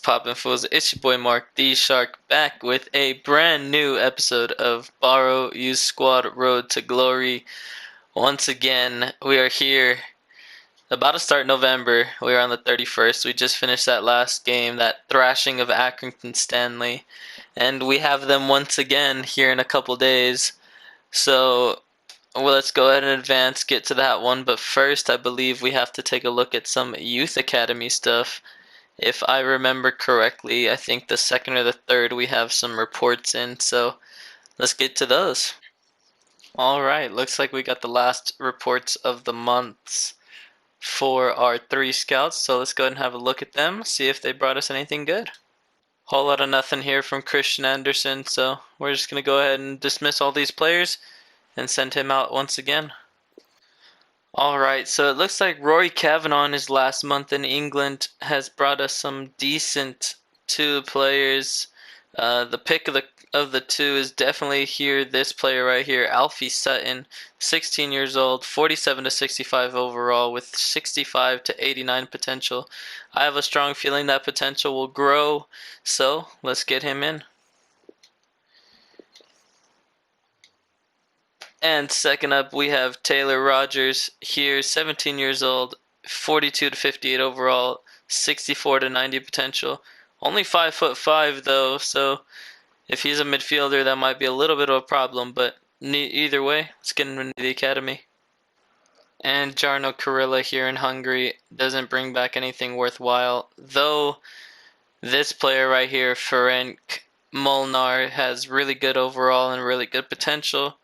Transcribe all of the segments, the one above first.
Poppin Foos? It's your boy MarkTheShark back with a brand new episode of Barrow Youth Squad Road to Glory. Once again, we are here about to start November. We are on the 31st. We just finished that last game, that thrashing of Accrington Stanley, and we have them once again here in a couple days. So well, let's go ahead and advance, get to that one. But first, I believe we have to take a look at some Youth Academy stuff. If I remember correctly, I think the second or the third we have some reports in, so let's get to those. Alright, looks like we got the last reports of the months for our 3 scouts, so let's go ahead and have a look at them, see if they brought us anything good. Whole lot of nothing here from Christian Anderson, so we're just going to go ahead and dismiss all these players and send him out once again. Alright, so it looks like Rory Kavanagh in his last month in England has brought us some decent 2 players. The pick of the 2 is definitely here. This player right here, Alfie Sutton, 16 years old, 47 to 65 overall, with 65 to 89 potential. I have a strong feeling that potential will grow, so let's get him in. And second up, we have Taylor Rogers here, 17 years old, 42 to 58 overall, 64 to 90 potential. Only 5'5" though, so if he's a midfielder, that might be a little bit of a problem. But either way, let's get him into the academy. And Jarno Karilla here in Hungary doesn't bring back anything worthwhile, though this player right here, Ferenc Molnar, has really good overall and really good potential.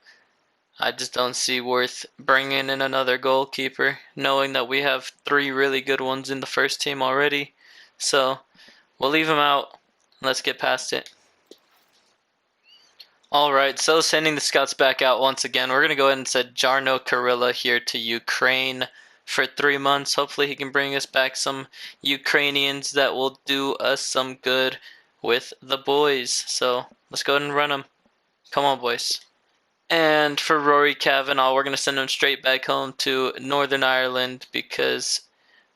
I just don't see worth bringing in another goalkeeper, knowing that we have 3 really good ones in the first team already. So we'll leave him out. Let's get past it. Alright, so sending the scouts back out once again. We're going to go ahead and send Jarno Karilla here to Ukraine for 3 months. Hopefully he can bring us back some Ukrainians that will do us some good with the boys. So let's go ahead and run them. Come on, boys. And for Rory Kavanagh, we're going to send him straight back home to Northern Ireland because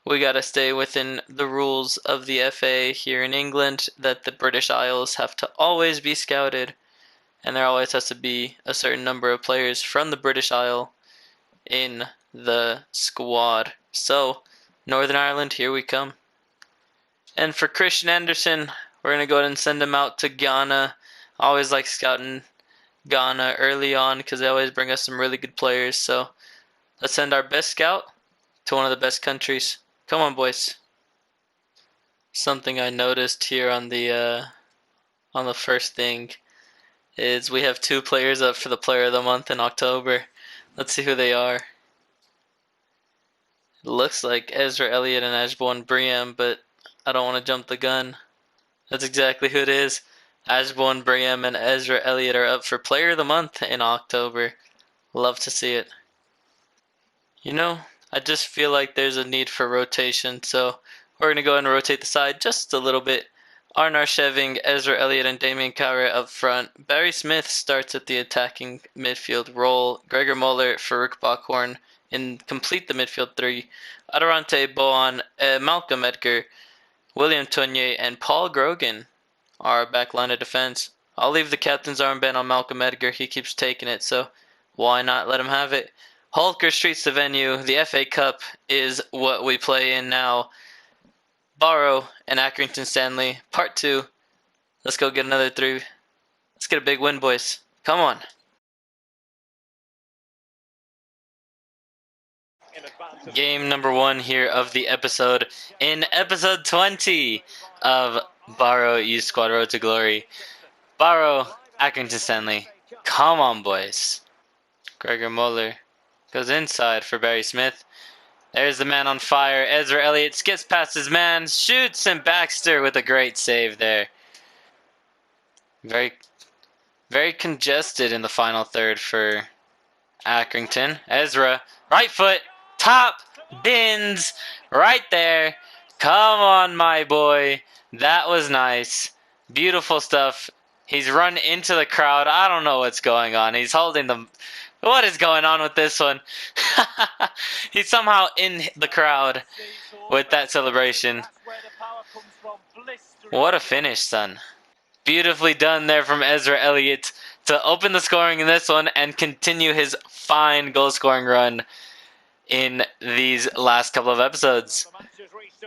we got to stay within the rules of the FA here in England that the British Isles have to always be scouted, and there always has to be a certain number of players from the British Isle in the squad. So, Northern Ireland, here we come. And for Christian Anderson, we're going to go ahead and send him out to Ghana. I always like scouting Ghana early on because they always bring us some really good players. So let's send our best scout to one of the best countries. Come on, boys. Something I noticed here on the first thing is we have 2 players up for the Player of the Month in October. Let's see who they are. It looks like Ezra Elliott and Ashbourne Briam, but I don't want to jump the gun. That's exactly who it is. Ashbourne Briam and Ezra Elliott are up for Player of the Month in October. Love to see it. You know, I just feel like there's a need for rotation, so we're going to go ahead and rotate the side just a little bit. Arnar Sheving, Ezra Elliott, and Damien Kare up front. Barry Smith starts at the attacking midfield role. Gregor Muller, Farouk Backhorn complete the midfield 3. Adarante Boan, Malcolm Edgar, William Tournier, and Paul Grogan our back line of defense. I'll leave the captain's armband on Malcolm Edgar. He keeps taking it, so why not let him have it? Holker Street's the venue. The FA Cup is what we play in now. Barrow and Accrington Stanley, part 2. Let's go get another 3. Let's get a big win, boys. Come on. Game number 1 here of the episode. In episode 20 of Barrow Youth Squad Road to Glory. Barrow, Accrington Stanley. Come on, boys. Gregor Muller goes inside for Barry Smith. There's the man on fire. Ezra Elliott skips past his man, shoots, and Baxter with a great save there. Very congested in the final third for Accrington. Ezra, right foot, top, bins, right there. Come on, my boy. That was nice. Beautiful stuff. He's run into the crowd. I don't know what's going on. He's holding them. What is going on with this one? He's somehow in the crowd with that celebration. What a finish, son. Beautifully done there from Ezra Elliott to open the scoring in this one and continue his fine goal-scoring run in these last couple of episodes.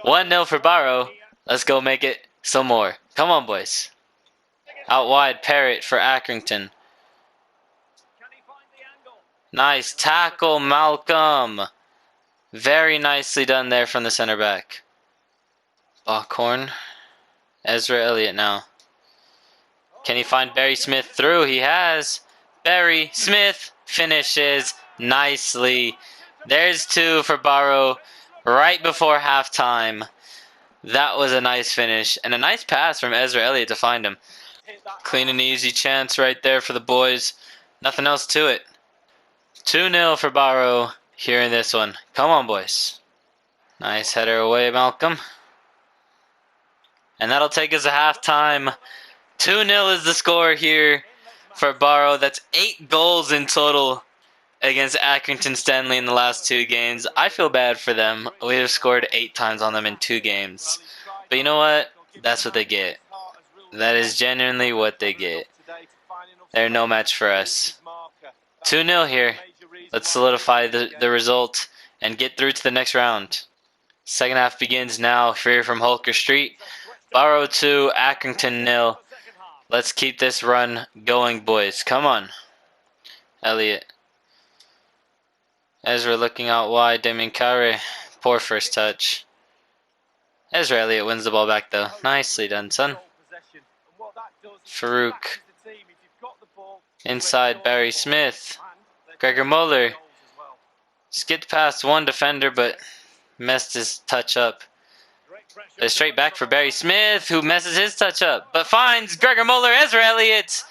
1-0 for Barrow. Let's go make it some more. Come on, boys. Out wide, Parrott for Accrington. Nice tackle, Malcolm. Very nicely done there from the center back. Bockhorn. Ezra Elliott now. Can he find Barry Smith through? He has. Barry Smith finishes nicely. There's 2 for Barrow right before halftime. That was a nice finish and a nice pass from Ezra Elliott to find him. Clean and easy chance right there for the boys. Nothing else to it. 2-0 for Barrow here in this one. Come on, boys. Nice header away, Malcolm. And that'll take us to halftime. 2-0 is the score here for Barrow. That's 8 goals in total against Accrington Stanley in the last 2 games. I feel bad for them. We have scored 8 times on them in 2 games. But you know what? That's what they get. That is genuinely what they get. They're no match for us. 2-0 here. Let's solidify the result and get through to the next round. Second half begins now here from Holker Street. Barrow 2, Accrington 0. Let's keep this run going, boys. Come on. Elliott. Ezra looking out wide. Damien Kare. Poor first touch. Ezra Elliott wins the ball back, though. Nicely done, son. Farouk. Inside, Barry Smith. Gregor Muller. Skipped past one defender, but messed his touch up. But straight back for Barry Smith, who messes his touch up, but finds Gregor Muller. Ezra Elliott.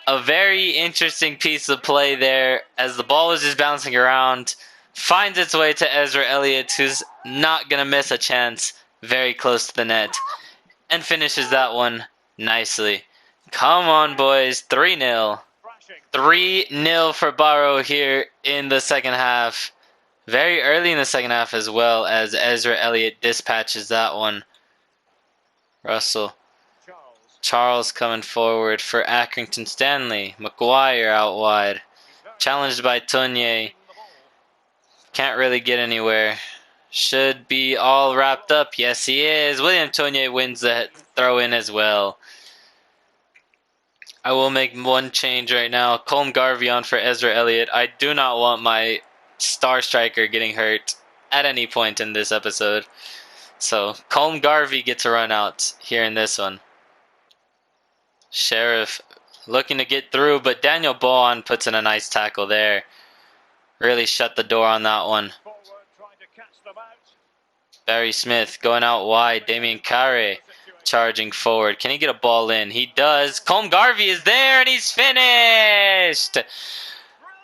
A very interesting piece of play there as the ball was just bouncing around. Finds its way to Ezra Elliott, who's not going to miss a chance very close to the net. And finishes that one nicely. Come on, boys. 3-0. 3-0 for Barrow here in the second half. Very early in the second half as well, as Ezra Elliott dispatches that one. Russell. Charles coming forward for Accrington Stanley. McGuire out wide. Challenged by Tonier. Can't really get anywhere. Should be all wrapped up. Yes, he is. William Tonier wins the throw-in as well. I will make one change right now. Colm Garvey on for Ezra Elliott. I do not want my star striker getting hurt at any point in this episode. So, Colm Garvey gets a run out here in this one. Sheriff looking to get through, but Daniel Bowen puts in a nice tackle there. Really shut the door on that one. Barry Smith going out wide. Damien Kare charging forward. Can he get a ball in? He does. Colm Garvey is there, and he's finished!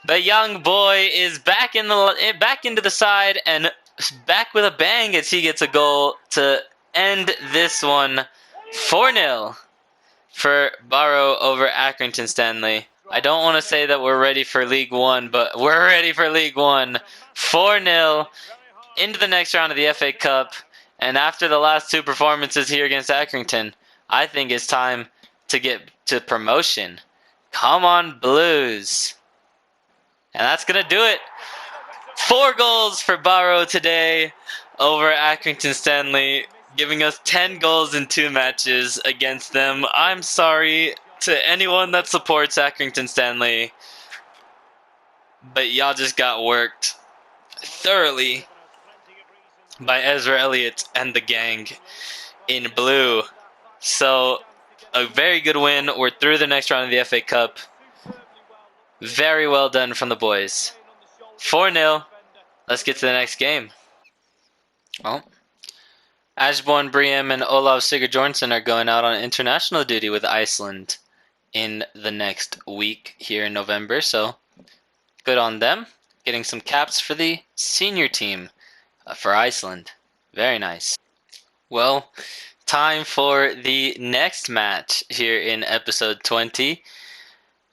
The young boy is back into the side and back with a bang as he gets a goal to end this one. 4-0 for Barrow over Accrington Stanley. I don't want to say that we're ready for League One, but we're ready for League One. 4-0 into the next round of the FA Cup. And after the last 2 performances here against Accrington, I think it's time to get to promotion. Come on, Blues. And that's going to do it. 4 goals for Barrow today over Accrington Stanley, giving us 10 goals in 2 matches against them. I'm sorry to anyone that supports Accrington Stanley, but y'all just got worked thoroughly by Ezra Elliott and the gang in blue. So, a very good win. We're through the next round of the FA Cup. Very well done from the boys. 4-0. Let's get to the next game. Well, Ashborn Briem and Olav Sigurjornsson are going out on international duty with Iceland in the next week here in November. So, good on them. Getting some caps for the senior team for Iceland. Very nice. Well, time for the next match here in episode 20.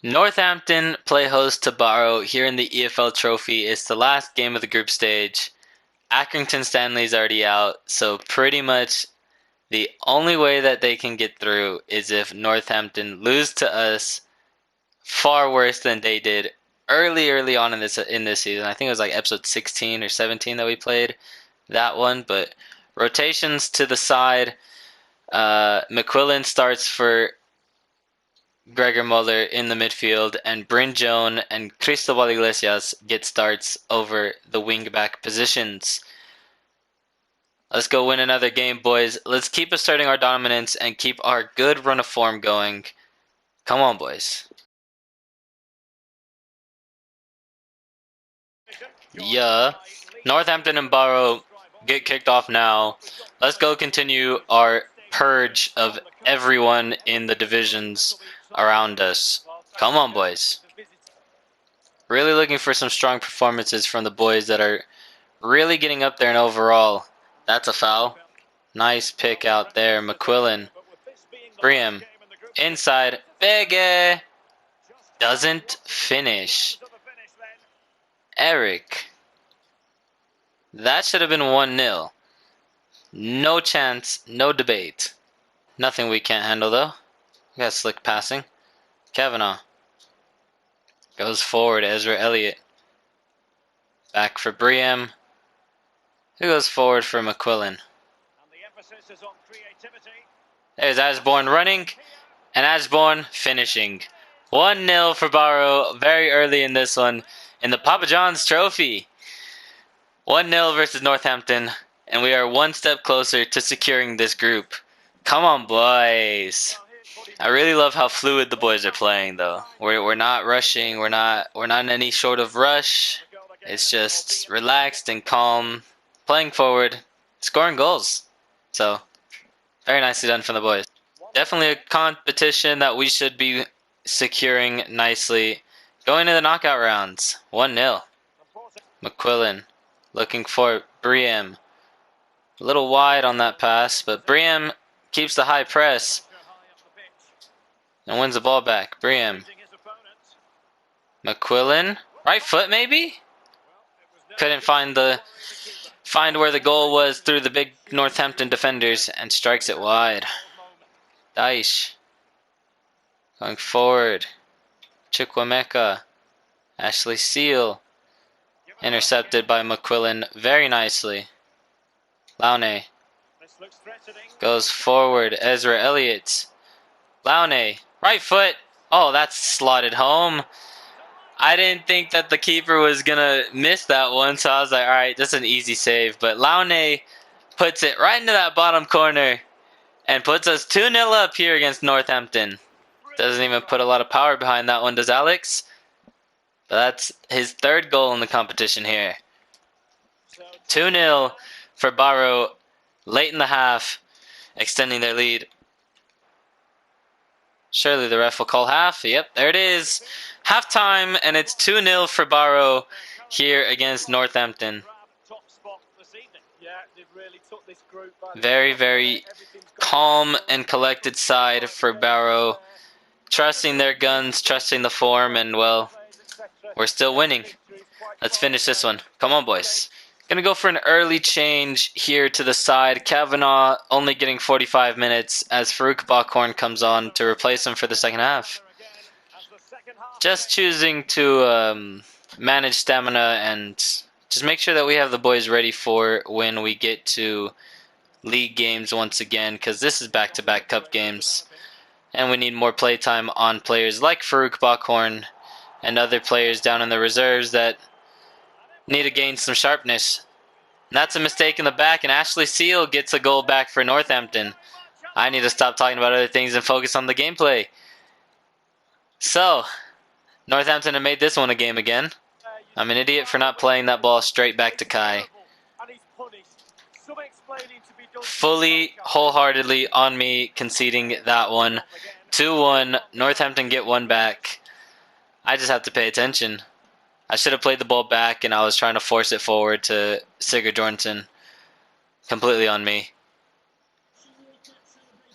Northampton play host to Barrow here in the EFL Trophy. It's the last game of the group stage. Accrington Stanley's already out, so pretty much The only way that they can get through is if Northampton lose to us far worse than they did early on in this season. I think it was like episode 16 or 17 that we played that one. But rotations to the side. McQuillan starts for Gregor Muller in the midfield, and Bryn Jones and Cristobal Iglesias get starts over the wing-back positions. Let's go win another game, boys. Let's keep asserting our dominance and keep our good run of form going. Come on, boys. Yeah. Northampton and Barrow get kicked off now. Let's go continue our purge of everyone in the divisions around us. Come on, boys. Really looking for some strong performances from the boys that are really getting up there in overall. That's a foul. Nice pick out there, McQuillan. Briam. Inside. Bege. Doesn't finish. Eric. That should have been 1-0. No chance, no debate. Nothing we can't handle, though. We got slick passing. Kavanaugh. Goes forward, Ezra Elliott. Back for Briam. Who goes forward for McQuillan? There's Ashbourne running, and Ashbourne finishing. 1-0 for Barrow very early in this one in the Papa John's Trophy. 1-0 versus Northampton, and we are one step closer to securing this group. Come on, boys. I really love how fluid the boys are playing, though. We're not rushing. We're not in any sort of rush. It's just relaxed and calm, playing forward, scoring goals. So, very nicely done from the boys. Definitely a competition that we should be securing nicely. Going to the knockout rounds. 1-0. McQuillan looking for Briam. A little wide on that pass, but Briam keeps the high press and wins the ball back. Briam. McQuillan. Right foot maybe? Couldn't find where the goal was through the big Northampton defenders and strikes it wide. Daish. Going forward. Chukwemeka. Ashley Seal. Intercepted by McQuillan very nicely. Laune. Goes forward. Ezra Elliott. Laune. Right foot. Oh, that's slotted home. I didn't think that the keeper was going to miss that one, so I was like, alright, that's an easy save. But Laune puts it right into that bottom corner and puts us 2-0 up here against Northampton. Doesn't even put a lot of power behind that one, does Alex? But that's his third goal in the competition here. 2-0 for Barrow late in the half, extending their lead. Surely the ref will call half. Yep, there it is. Halftime, and it's 2-0 for Barrow here against Northampton. Very, very calm and collected side for Barrow. Trusting their guns, trusting the form, and, well, we're still winning. Let's finish this one. Come on, boys. Gonna go for an early change here to the side. Kavanaugh only getting 45 minutes as Farouk Bakhorn comes on to replace him for the second half. Just choosing to manage stamina and just make sure that we have the boys ready for when we get to league games once again, because this is back-to-back cup games. And we need more playtime on players like Farouk Bakhorn and other players down in the reserves that need to gain some sharpness. And that's a mistake in the back, and Ashley Seal gets a goal back for Northampton. I need to stop talking about other things and focus on the gameplay. So, Northampton have made this one a game again. I'm an idiot for not playing that ball straight back to Kai. Fully, wholeheartedly on me conceding that one. 2-1, Northampton get one back. I just have to pay attention. I should have played the ball back, and I was trying to force it forward to Sigurd Jorgensen. Completely on me.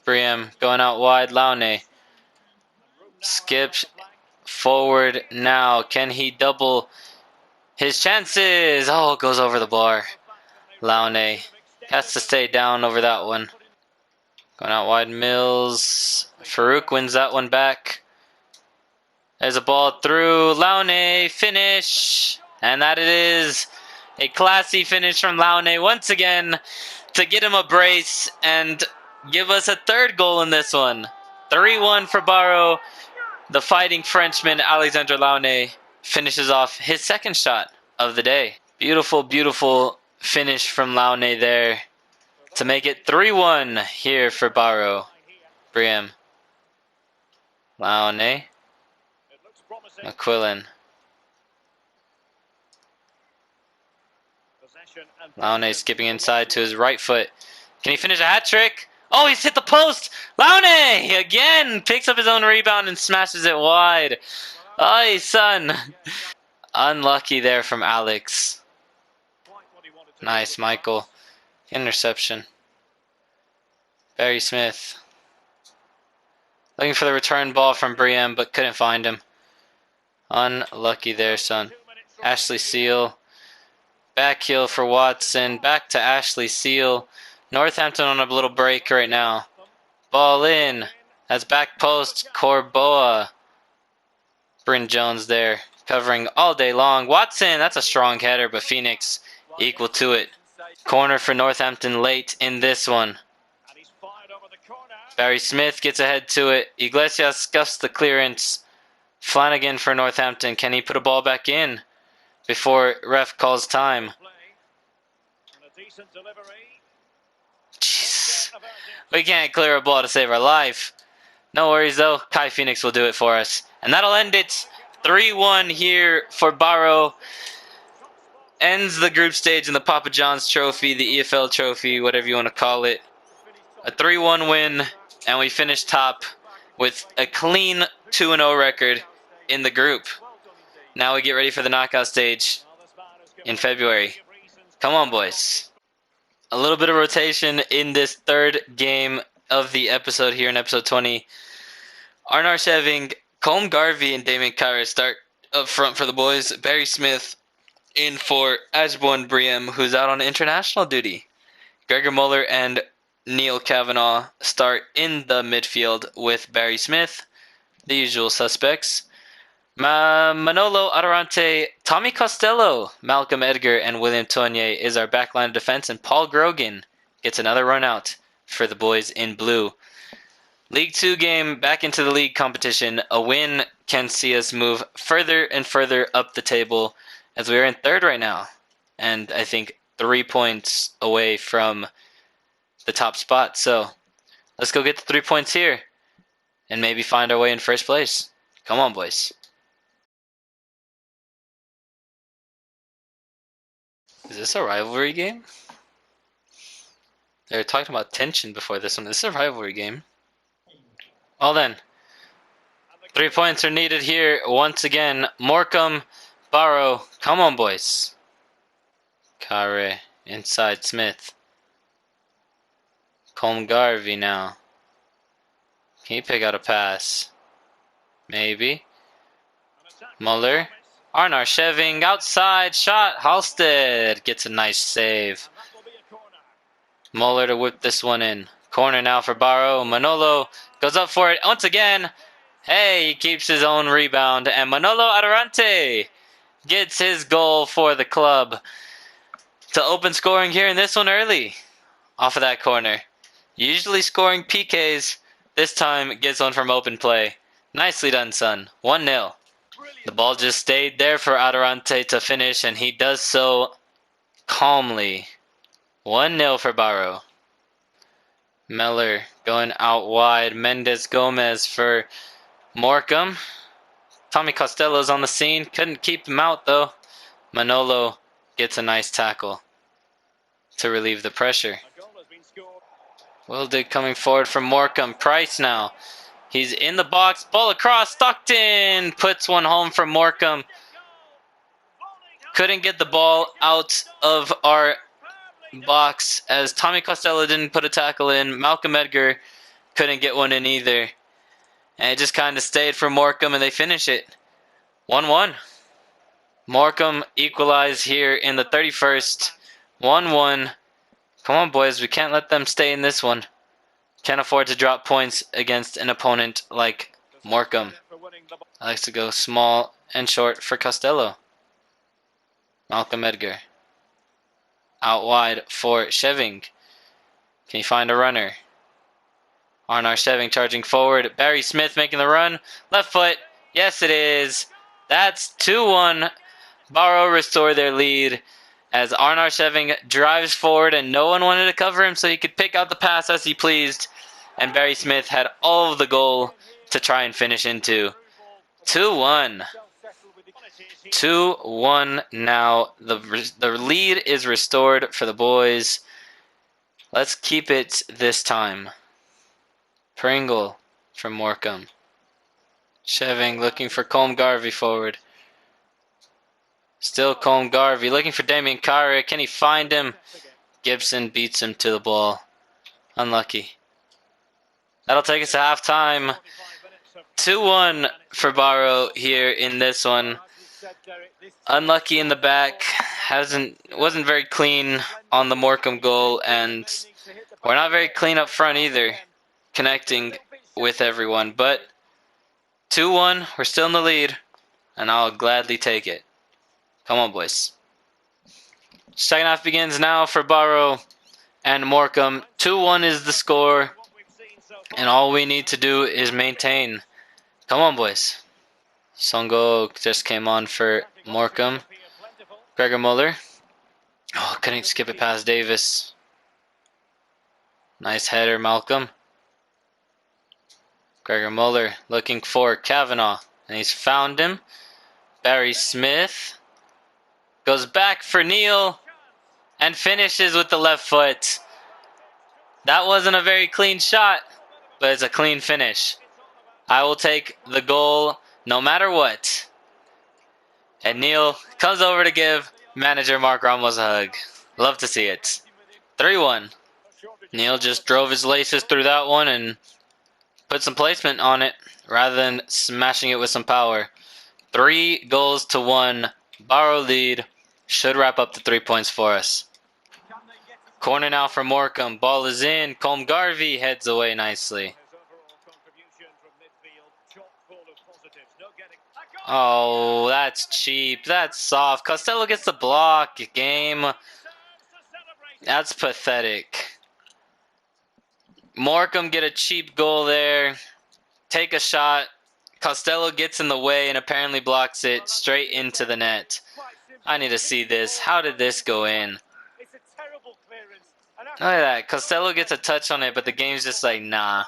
Briam going out wide. Laune. Skips forward now. Can he double his chances? Oh, it goes over the bar. Laune has to stay down over that one. Going out wide, Mills. Farouk wins that one back. There's a ball through. Laune, finish. And that it is. A classy finish from Laune once again to get him a brace and give us a third goal in this one. 3-1 for Barrow. The fighting Frenchman, Alexandre Laune, finishes off his second shot of the day. Beautiful, beautiful finish from Laune there to make it 3-1 here for Barrow. Briam. Laune. McQuillan. Laune skipping inside to his right foot. Can he finish a hat trick? Oh, he's hit the post! Laune again picks up his own rebound and smashes it wide. Ay, son. Unlucky there from Alex. Nice, Michael. Interception. Barry Smith. Looking for the return ball from Briam, but couldn't find him. Unlucky there, son. Ashley Seal. Back heel for Watson. Back to Ashley Seal. Northampton on a little break right now. Ball in. That's back post. Corboa. Bryn Jones there. Covering all day long. Watson, that's a strong header, but Phoenix equal to it. Corner for Northampton late in this one. Barry Smith gets ahead to it. Iglesias scuffs the clearance. Flanagan for Northampton. Can he put a ball back in before ref calls time? Jeez. We can't clear a ball to save our life. No worries though. Kai Phoenix will do it for us. And that'll end it. 3-1 here for Barrow. Ends the group stage in the Papa John's Trophy, the EFL Trophy, whatever you want to call it. A 3-1 win, and we finish top with a clean 2-0 record in the group. Now we get ready for the knockout stage in February. Come on, boys. A little bit of rotation in this third game of the episode here in episode 20. Arnar Sheving, Colm Garvey, and Damien Kyra start up front for the boys. Barry Smith in for Ajbon Briam, who's out on international duty. Gregor Muller and Neil Kavanagh start in the midfield with Barry Smith, the usual suspects. Manolo Adarante, Tommy Costello, Malcolm Edgar, and William Tournier is our backline of defense, and Paul Grogan gets another run out for the boys in blue. League 2 game, back into the league competition. A win can see us move further and further up the table as we are in third right now. And I think 3 points away from the top spot. So let's go get the 3 points here and maybe find our way in first place. Come on, boys. Is this a rivalry game? They were talking about tension before this one. This is a rivalry game. Well then, 3 points are needed here once again. Morecambe, Barrow, come on, boys. Kare inside Smith. Colm Garvey now. Can he pick out a pass? Maybe. Muller. Arnar Sheving outside shot. Halstead gets a nice save. Muller to whip this one in. Corner now for Barrow. Manolo goes up for it once again. Hey, he keeps his own rebound. And Manolo Adarante gets his goal for the club to open scoring here in this one early off of that corner. Usually scoring PKs. This time gets one from open play. Nicely done, son. 1-0. The ball just stayed there for Adarante to finish, and he does so calmly. 1-0 for Barrow. Meller going out wide. Mendes Gomez for Morecambe. Tommy Costello's on the scene. Couldn't keep him out, though. Manolo gets a nice tackle to relieve the pressure. Wildig coming forward from Morecambe. Price now. He's in the box. Ball across. Stockton puts one home from Morecambe. Couldn't get the ball out of our box as Tommy Costello didn't put a tackle in. Malcolm Edgar couldn't get one in either. And it just kind of stayed for Morecambe, and they finish it. 1-1. Morecambe equalize here in the 31st. 1-1. Come on, boys. We can't let them stay in this one. Can't afford to drop points against an opponent like Morecambe. Likes to go small and short for Costello. Malcolm Edgar. Out wide for Sheving. Can he find a runner? Arnar Sheving charging forward. Barry Smith making the run. Left foot. Yes, it is. That's 2-1. Barrow restore their lead as Arnar Sheving drives forward and no one wanted to cover him so he could pick out the pass as he pleased. And Barry Smith had all of the goal to try and finish into. 2-1. 2-1 now. The lead is restored for the boys. Let's keep it this time. Pringle from Morecambe. Sheving looking for Colm Garvey forward. Still Colm Garvey looking for Damien Kara. Can he find him? Gibson beats him to the ball. Unlucky. That'll take us to halftime. 2-1 for Barrow here in this one. Unlucky in the back. Wasn't very clean on the Morecambe goal, and we're not very clean up front either, connecting with everyone. But 2-1, we're still in the lead, and I'll gladly take it. Come on, boys. Second half begins now for Barrow and Morecambe. 2-1 is the score, and all we need to do is maintain. Come on, boys. Songo just came on for Morecambe. Gregor Muller. Oh, couldn't skip it past Davis. Nice header, Malcolm. Gregor Muller looking for Kavanagh, and he's found him. Barry Smith goes back for Neil and finishes with the left foot. That wasn't a very clean shot, but it's a clean finish. I will take the goal no matter what. And Neil comes over to give manager Mark Ramos a hug. Love to see it. 3-1. Neil just drove his laces through that one and put some placement on it rather than smashing it with some power. 3-1. Barrow lead. Should wrap up the 3 points for us. Corner now for Morecambe. Ball is in. Colm Garvey heads away nicely. Oh, that's cheap. That's soft. Costello gets the block. Game. That's pathetic. Morecambe get a cheap goal there. Take a shot. Costello gets in the way and apparently blocks it straight into the net. I need to see this. How did this go in? Look at that. Costello gets a touch on it, but the game's just like, nah.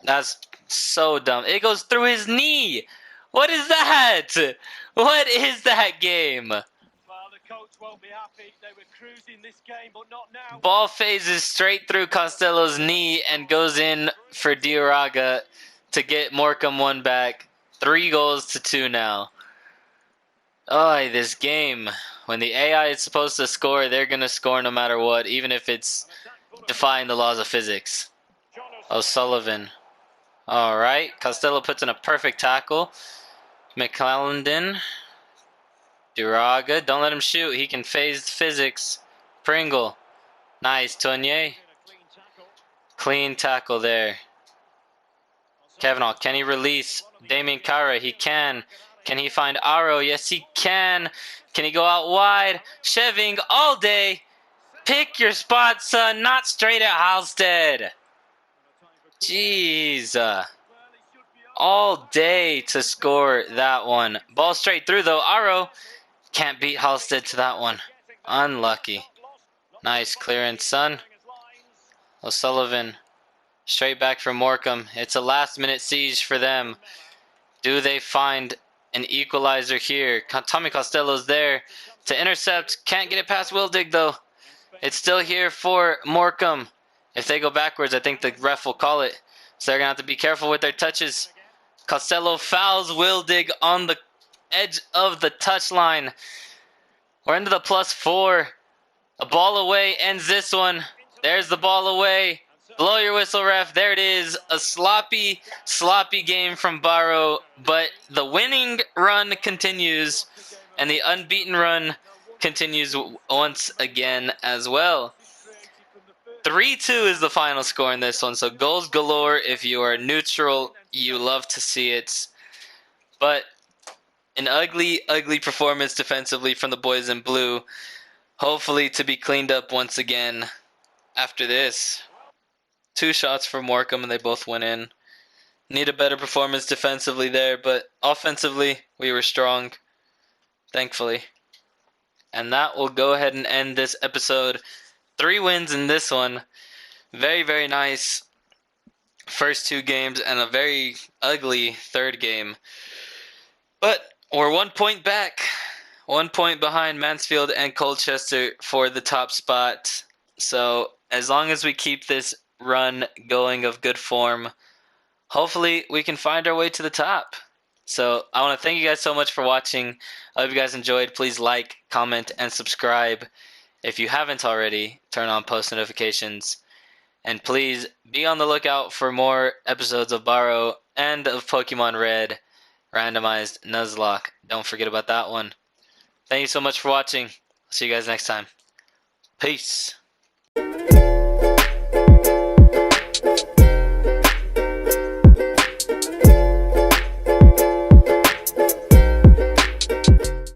That's so dumb. It goes through his knee. What is that? What is that game? Ball phases straight through Costello's knee and goes in for Dioraga to get Morecambe one back. 3-2 now. Oh, this game. When the AI is supposed to score, they're going to score no matter what, even if it's defying the laws of physics. O'Sullivan. Alright, Costello puts in a perfect tackle. McClellandon. Duraga, don't let him shoot. He can phase physics. Pringle. Nice, Tournier. Clean tackle there. Kavanagh, can he release Damien Kara? He can. Can he find Aro? Yes, he can. Can he go out wide? Sheving all day. Pick your spot, son. Not straight at Halstead. Jeez. All day to score that one. Ball straight through, though. Aro can't beat Halstead to that one. Unlucky. Nice clearance, son. O'Sullivan. Straight back from Morecambe. It's a last-minute siege for them. Do they find an equalizer here? Tommy Costello's there to intercept. Can't get it past Wildig, though. It's still here for Morecambe. If they go backwards, I think the ref will call it. So they're going to have to be careful with their touches. Costello fouls Wildig on the edge of the touchline. We're into the +4. A ball away ends this one. There's the ball away. Blow your whistle, ref. There it is. A sloppy, sloppy game from Barrow. But the winning run continues. And the unbeaten run continues once again as well. 3-2 is the final score in this one, so goals galore. If you are neutral, you love to see it. But an ugly, ugly performance defensively from the boys in blue. Hopefully to be cleaned up once again after this. 2 shots for Morecambe and they both went in. Need a better performance defensively there, but offensively, we were strong, thankfully. And that will go ahead and end this episode. 3 wins in this one. Very, very nice first 2 games and a very ugly third game. But we're 1 point back. 1 point behind Mansfield and Colchester for the top spot. So as long as we keep this run going of good form, hopefully we can find our way to the top. So I want to thank you guys so much for watching. I hope you guys enjoyed. Please like, comment, and subscribe. If you haven't already, turn on post notifications. And please be on the lookout for more episodes of Barrow and of Pokemon Red Randomized Nuzlocke. Don't forget about that one. Thank you so much for watching. I'll see you guys next time. Peace.